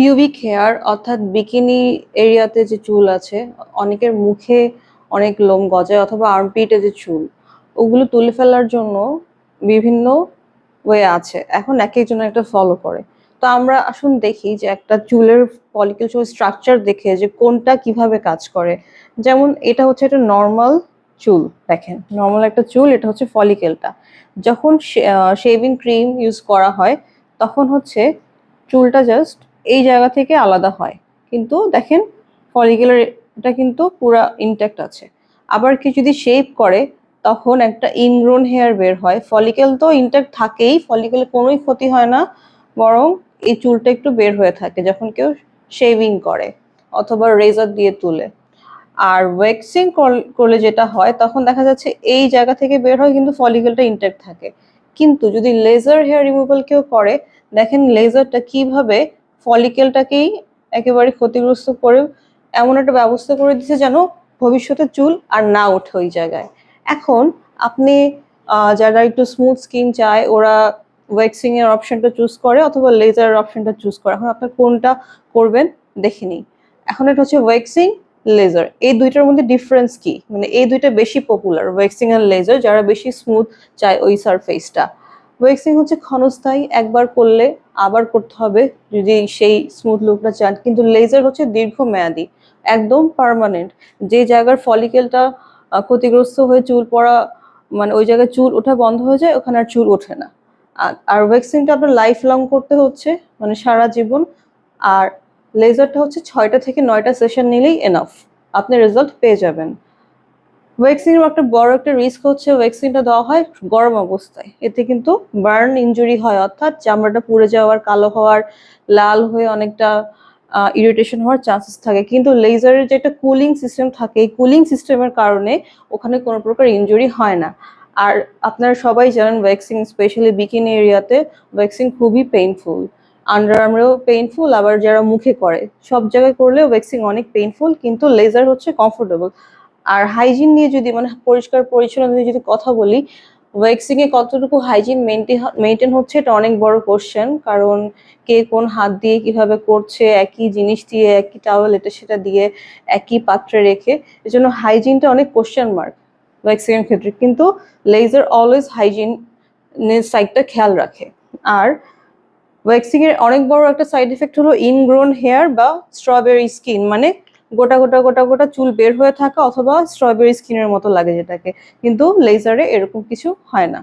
Pubic hair অর্থাৎ bikini এরিয়াতে যে চুল আছে, অনেকের মুখে অনেক লোম গজায় অথবা আর্মপিটে যে চুল, ওগুলো তুলে ফেলার জন্য বিভিন্ন ওয়ে আছে। এখন একেকজন একটা ফলো করে। তো আমরা আসুন দেখি যে একটা চুলের ফলিকেল স্ট্রাকচার দেখে যে কোনটা কিভাবে কাজ করে। যেমন এটা হচ্ছে একটা নর্মাল চুল, দেখেন নর্মাল একটা চুল, এটা হচ্ছে ফলিকেলটা। যখন শেভিং ক্রিম ইউজ করা হয় তখন হচ্ছে চুলটা জাস্ট এই জায়গা থেকে আলাদা হয়, কিন্তু দেখেন ফলিকুলার এটা কিন্তু পুরা ইনট্যাক্ট আছে। আবার কি যদি শেপ করে তখন একটা ইনগ্রোন হেয়ার বের হয়। ফলিকেল তো ইনট্যাক্ট থাকেই, ফলিকেলে কোনোই ক্ষতি হয় না, বরং এই চুলটা একটু বের হয়ে থাকে যখন কেউ শেভিং করে অথবা রেজার দিয়ে তুলে। আর ওয়েক্সিং করলে যেটা হয় তখন দেখা যাচ্ছে এই জায়গা থেকে বের হয় কিন্তু ফলিকেলটা ইনট্যাক্ট থাকে। কিন্তু যদি লেজার হেয়ার রিমুভাল কেউ করে, দেখেন লেজারটা কিভাবে ফলিকেলটাকেই একেবারে ক্ষতিগ্রস্ত করে এমন একটা ব্যবস্থা করে দিচ্ছে যেন ভবিষ্যতে চুল আর না ওঠে ওই জায়গায়। এখন আপনি যারা একটু স্মুথ স্কিন চায় ওরা ওয়েক্সিং এর অপশনটা চুজ করে অথবা লেজারের অপশনটা চুজ করে। এখন আপনার কোনটা করবেন দেখে নিই। এখন এটা হচ্ছে ওয়েক্সিং, লেজার, এই দুইটার মধ্যে ডিফারেন্স কি, মানে এই দুইটা বেশি পপুলার, ওয়েক্সিং আর লেজার, যারা বেশি স্মুথ চায় ওই সারফেসটা। ওয়েক্সিং হচ্ছে ক্ষণস্থায়ী, একবার করলে আবার করতে হবে যদি সেই স্মুথ লুকটা চান, কিন্তু লেজার হচ্ছে দীর্ঘমেয়াদী, একদম পার্মানেন্ট। যে জায়গার ফলিকেলটা ক্ষতিগ্রস্ত হয়ে চুল পড়া, মানে ওই জায়গায় চুল ওঠা বন্ধ হয়ে যায়, ওখানে আর চুল ওঠে না। আর ওয়েক্সিংটা আপনার লাইফ লং করতে হচ্ছে, মানে সারা জীবন। আর লেজারটা হচ্ছে 6টা থেকে 9টা সেশন নিলেই এনাফ, আপনি রেজাল্ট পেয়ে যাবেন। ওয়েক্সিং এর একটা বড় একটা রিস্ক হচ্ছে ওয়েক্সিংটা দেওয়া হয় গরম অবস্থায়, এতে কিন্তু বার্ন ইনজুরি হয়, অর্থাৎ চামড়াটা পুড়ে যাওয়ার, কালো হওয়ার, লাল হয়ে অনেকটা ইরিটেশন হওয়ার চান্সেস থাকে। কিন্তু লেজারের যে একটা কুলিং সিস্টেম থাকে, এই কুলিং সিস্টেমের কারণে ওখানে কোনো প্রকার ইনজুরি হয় না। আর আপনারা সবাই জানেন ওয়েক্সিং স্পেশালি বিকিনি এরিয়াতে ওয়েক্সিং খুবই পেইনফুল, আন্ডার আর্মরেও পেইনফুল, আবার যারা মুখে করে সব জায়গায় করলে ওয়েক্সিং অনেক পেইনফুল, কিন্তু লেজার হচ্ছে কমফোর্টেবল। আর হাইজিন নিয়ে যদি, মানে পরিষ্কার পরিচ্ছন্নতা নিয়ে যদি কথা বলি, ওয়েক্সিং এ কতটুকু হাইজিন মেনটেন হচ্ছে এটা অনেক বড় কোশ্চেন। কারণ কে কোন হাত দিয়ে কিভাবে করছে, একই জিনিস দিয়ে, একই টাওয়েল এটা সেটা দিয়ে, একই পাত্রে রেখে, এজন্য হাইজিনটা অনেক কোশ্চেন মার্ক ওয়েক্সিং এর ক্ষেত্রে। কিন্তু লেজার অলওয়েজ হাইজিন সাইডটা খেয়াল রাখে। আর ওয়েক্সিং এর অনেক বড় একটা সাইড এফেক্ট হলো ইনগ্রোন হেয়ার বা স্ট্রবেরি স্কিন, মানে গোটা গোটা গোটা গোটা চুল বের হয়ে থাকা অথবা স্ট্রবেরি স্কিনের মতো লাগে যেটাকে, কিন্তু লেজারে এরকম কিছু হয় না।